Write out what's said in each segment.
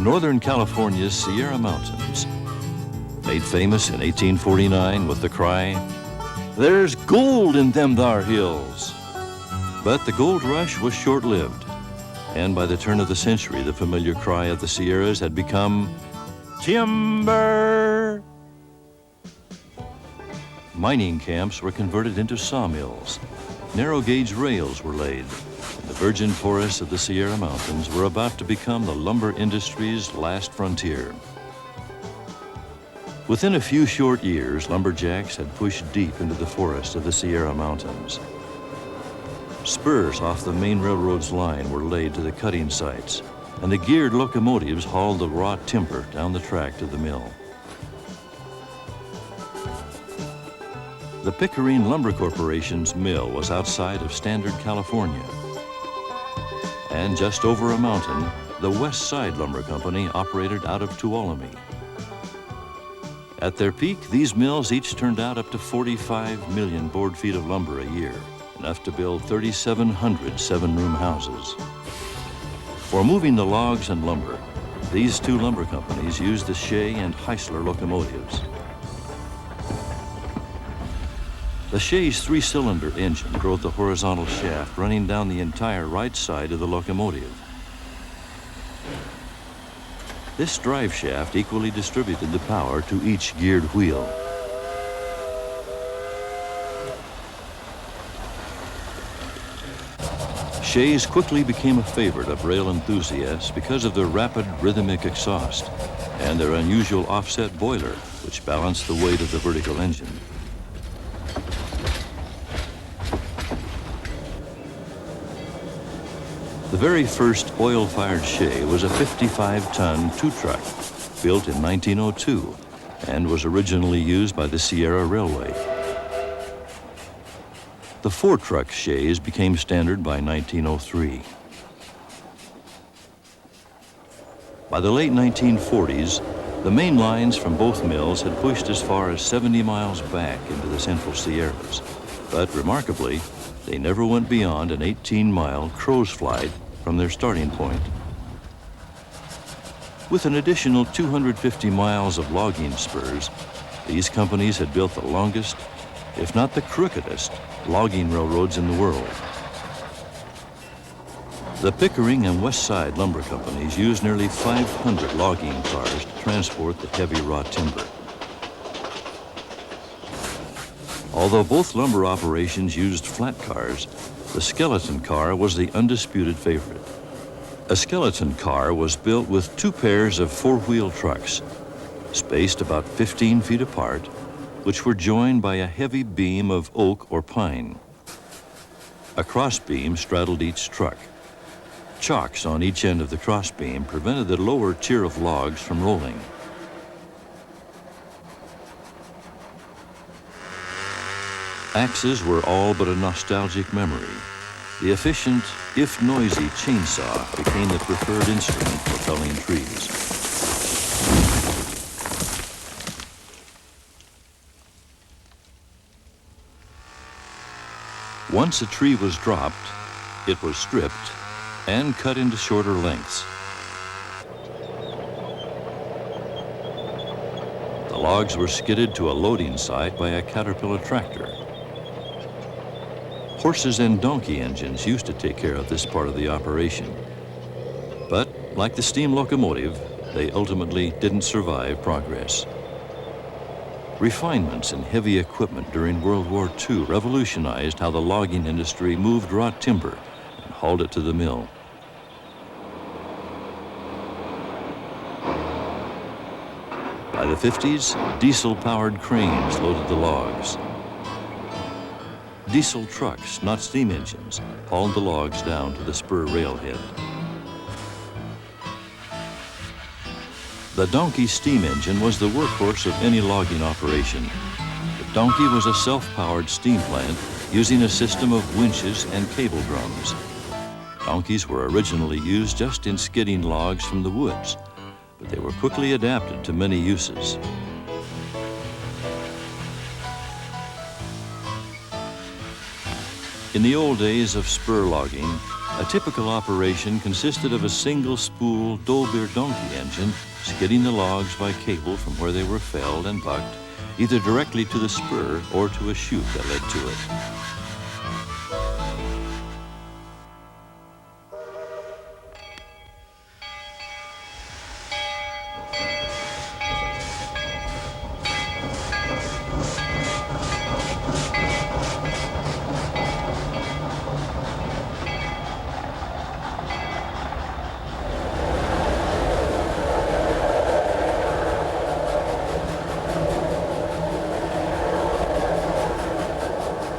Northern California's Sierra Mountains, made famous in 1849 with the cry, "There's gold in them thar hills." But the gold rush was short-lived, and by the turn of the century, the familiar cry of the Sierras had become timber. Mining camps were converted into sawmills. Narrow-gauge rails were laid. The virgin forests of the Sierra Mountains were about to become the lumber industry's last frontier. Within a few short years, lumberjacks had pushed deep into the forest of the Sierra Mountains. Spurs off the main railroad's line were laid to the cutting sites, and the geared locomotives hauled the raw timber down the track to the mill. The Pickering Lumber Corporation's mill was outside of Standard, California. And just over a mountain, the West Side Lumber Company operated out of Tuolumne. At their peak, these mills each turned out up to 45 million board feet of lumber a year, enough to build 3,700 seven-room houses. For moving the logs and lumber, these two lumber companies used the Shea and Heisler locomotives. The Shea's three-cylinder engine drove the horizontal shaft running down the entire right side of the locomotive. This drive shaft equally distributed the power to each geared wheel. Shea's quickly became a favorite of rail enthusiasts because of their rapid rhythmic exhaust and their unusual offset boiler, which balanced the weight of the vertical engine. The very first oil-fired Shea was a 55-ton two-truck built in 1902 and was originally used by the Sierra Railway. The four-truck Sheas became standard by 1903. By the late 1940s, the main lines from both mills had pushed as far as 70 miles back into the central Sierras, but remarkably, they never went beyond an 18-mile crow's flight from their starting point. With an additional 250 miles of logging spurs, these companies had built the longest, if not the crookedest, logging railroads in the world. The Pickering and West Side lumber companies used nearly 500 logging cars to transport the heavy raw timber. Although both lumber operations used flat cars, the skeleton car was the undisputed favorite. A skeleton car was built with two pairs of four-wheel trucks, spaced about 15 feet apart, which were joined by a heavy beam of oak or pine. A crossbeam straddled each truck. Chocks on each end of the crossbeam prevented the lower tier of logs from rolling. Axes were all but a nostalgic memory. The efficient, if noisy, chainsaw became the preferred instrument for felling trees. Once a tree was dropped, it was stripped and cut into shorter lengths. The logs were skidded to a loading site by a Caterpillar tractor. Horses and donkey engines used to take care of this part of the operation. But, like the steam locomotive, they ultimately didn't survive progress. Refinements in heavy equipment during World War II revolutionized how the logging industry moved raw timber and hauled it to the mill. By the 50s, diesel-powered cranes loaded the logs. Diesel trucks, not steam engines, hauled the logs down to the spur railhead. The donkey steam engine was the workhorse of any logging operation. The donkey was a self-powered steam plant using a system of winches and cable drums. Donkeys were originally used just in skidding logs from the woods, but they were quickly adapted to many uses. In the old days of spur logging, A typical operation consisted of a single-spool Dolbeer donkey engine skidding the logs by cable from where they were felled and bucked, either directly to the spur or to a chute that led to it.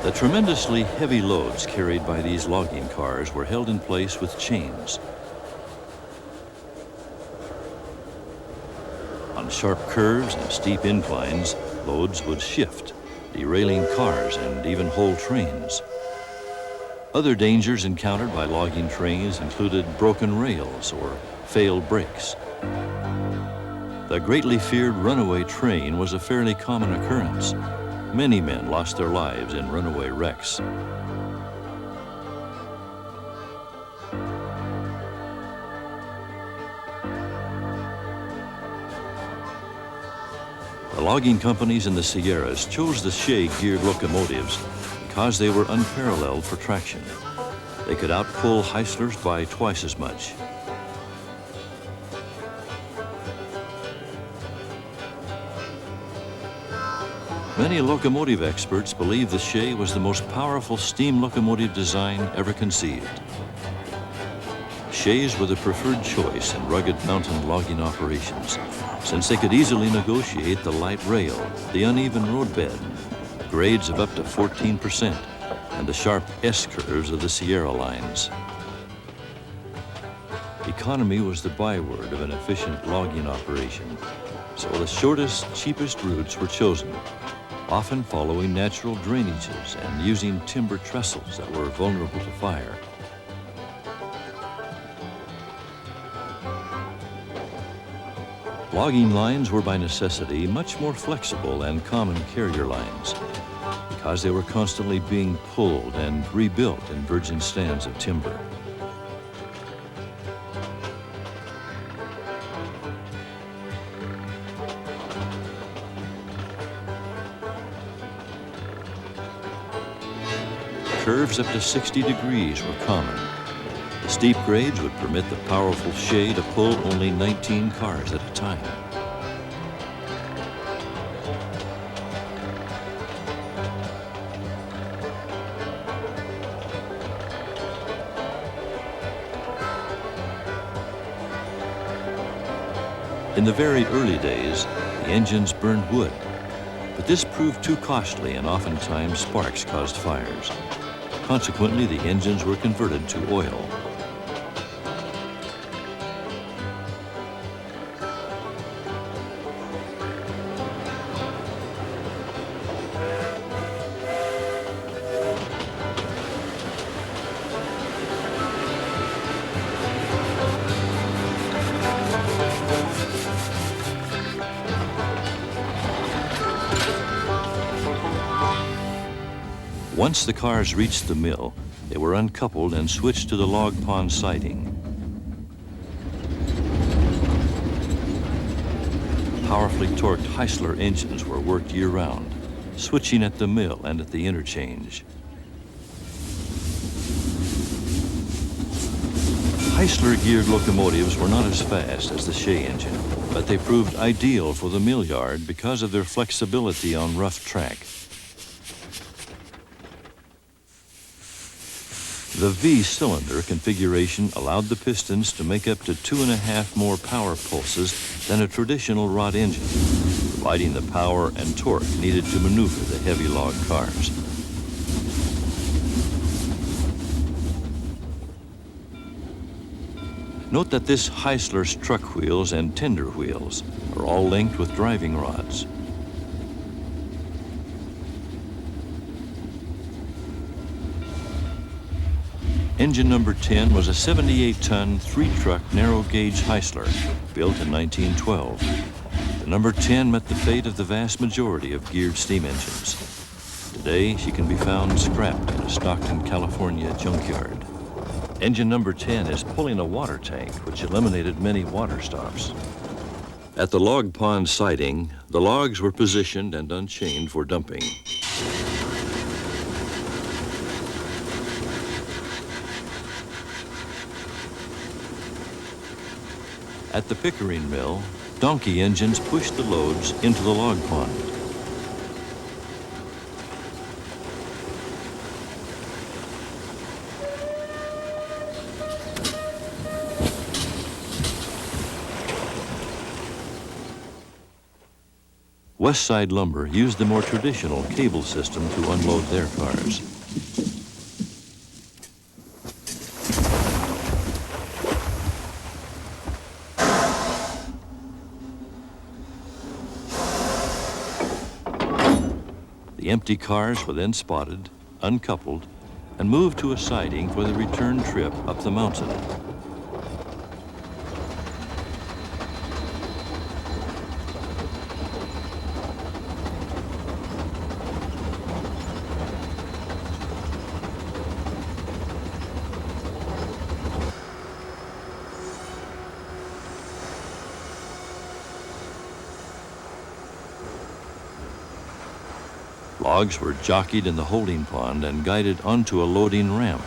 The tremendously heavy loads carried by these logging cars were held in place with chains. On sharp curves and steep inclines, loads would shift, derailing cars and even whole trains. Other dangers encountered by logging trains included broken rails or failed brakes. The greatly feared runaway train was a fairly common occurrence. Many men lost their lives in runaway wrecks. The logging companies in the Sierras chose the Shea-geared locomotives because they were unparalleled for traction. They could outpull Heislers by twice as much. Many locomotive experts believe the Shea was the most powerful steam locomotive design ever conceived. Shays were the preferred choice in rugged mountain logging operations, since they could easily negotiate the light rail, the uneven roadbed, grades of up to 14%, and the sharp S-curves of the Sierra lines. Economy was the byword of an efficient logging operation, so the shortest, cheapest routes were chosen, often following natural drainages and using timber trestles that were vulnerable to fire. Logging lines were by necessity much more flexible than common carrier lines because they were constantly being pulled and rebuilt in virgin stands of timber. Curves up to 60 degrees were common. The steep grades would permit the powerful Shea to pull only 19 cars at a time. In the very early days, the engines burned wood, but this proved too costly and oftentimes sparks caused fires. Consequently, the engines were converted to oil. Once the cars reached the mill, they were uncoupled and switched to the log pond siding. Powerfully torqued Heisler engines were worked year-round, switching at the mill and at the interchange. Heisler-geared locomotives were not as fast as the Shea engine, but they proved ideal for the mill yard because of their flexibility on rough track. The V-cylinder configuration allowed the pistons to make up to 2.5 more power pulses than a traditional rod engine, providing the power and torque needed to maneuver the heavy log cars. Note that this Heisler's truck wheels and tender wheels are all linked with driving rods. Engine number 10 was a 78-ton, 3-truck, narrow-gauge Heisler, built in 1912. The number 10 met the fate of the vast majority of geared steam engines. Today, she can be found scrapped in a Stockton, California junkyard. Engine number 10 is pulling a water tank, which eliminated many water stops. At the log pond siding, the logs were positioned and unchained for dumping. At the Pickering mill, donkey engines pushed the loads into the log pond. West Side Lumber used the more traditional cable system to unload their cars. The empty cars were then spotted, uncoupled, and moved to a siding for the return trip up the mountain. Logs were jockeyed in the holding pond and guided onto a loading ramp.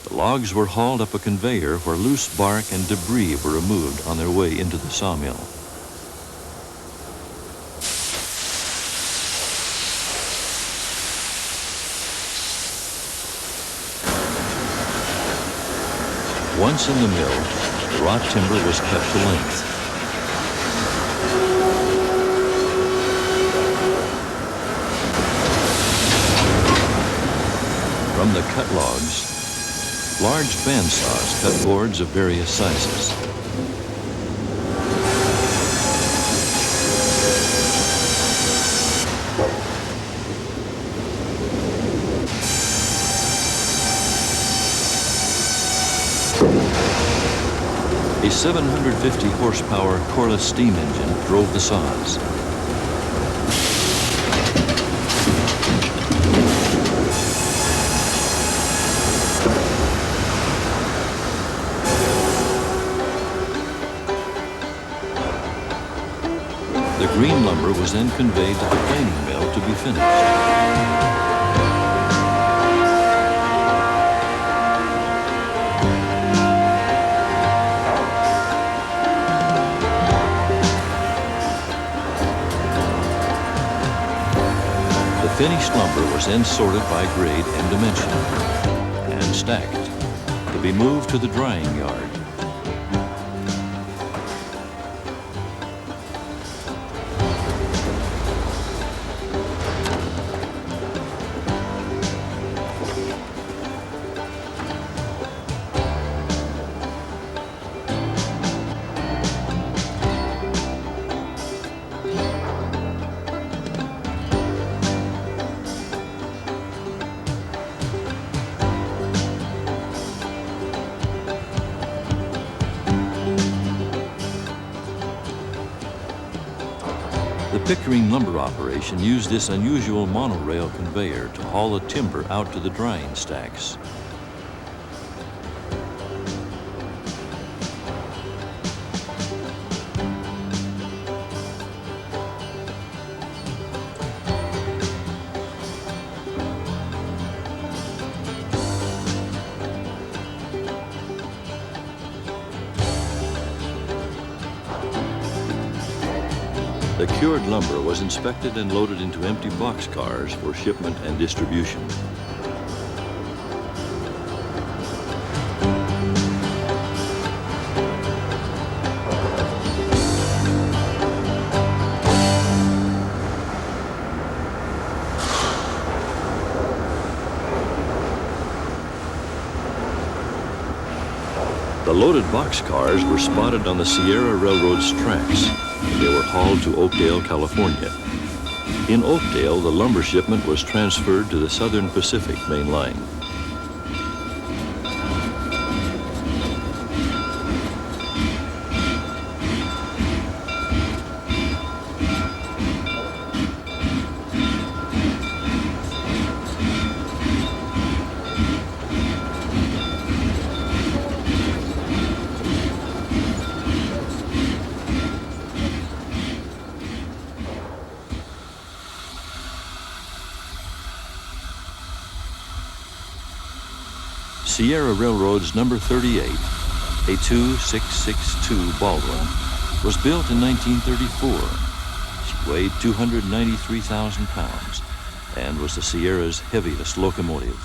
The logs were hauled up a conveyor where loose bark and debris were removed on their way into the sawmill. Once in the mill, the raw timber was cut to length. From the cut logs, large bandsaws cut boards of various sizes. A 750 horsepower Corliss steam engine drove the saws. The green lumber was then conveyed to the planing mill to be finished. Finished lumber was then sorted by grade and dimension and stacked to be moved to the drying yard. The Pickering lumber operation used this unusual monorail conveyor to haul the timber out to the drying stacks. The cured lumber was inspected and loaded into empty boxcars for shipment and distribution. The loaded boxcars were spotted on the Sierra Railroad's tracks. They were hauled to Oakdale, California. In Oakdale, the lumber shipment was transferred to the Southern Pacific main line. Sierra Railroad's number 38, a 2662 Baldwin, was built in 1934. She weighed 293,000 pounds and was the Sierra's heaviest locomotive.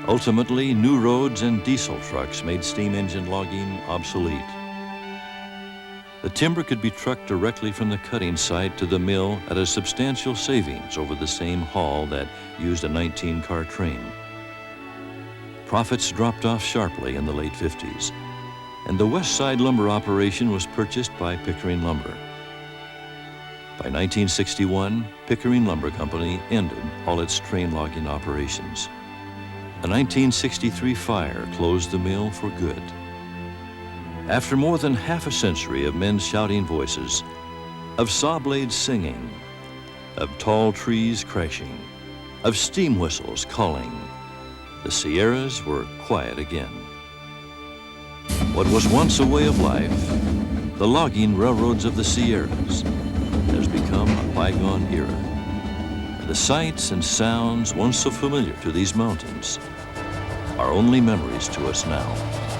Ultimately, new roads and diesel trucks made steam engine logging obsolete. The timber could be trucked directly from the cutting site to the mill at a substantial savings over the same haul that used a 19-car train. Profits dropped off sharply in the late 50s, and the West Side lumber operation was purchased by Pickering Lumber. By 1961, Pickering Lumber Company ended all its train logging operations. A 1963 fire closed the mill for good. After more than half a century of men's shouting voices, of sawblades singing, of tall trees crashing, of steam whistles calling, the Sierras were quiet again. What was once a way of life, the logging railroads of the Sierras, has become a bygone era. The sights and sounds once so familiar to these mountains are only memories to us now.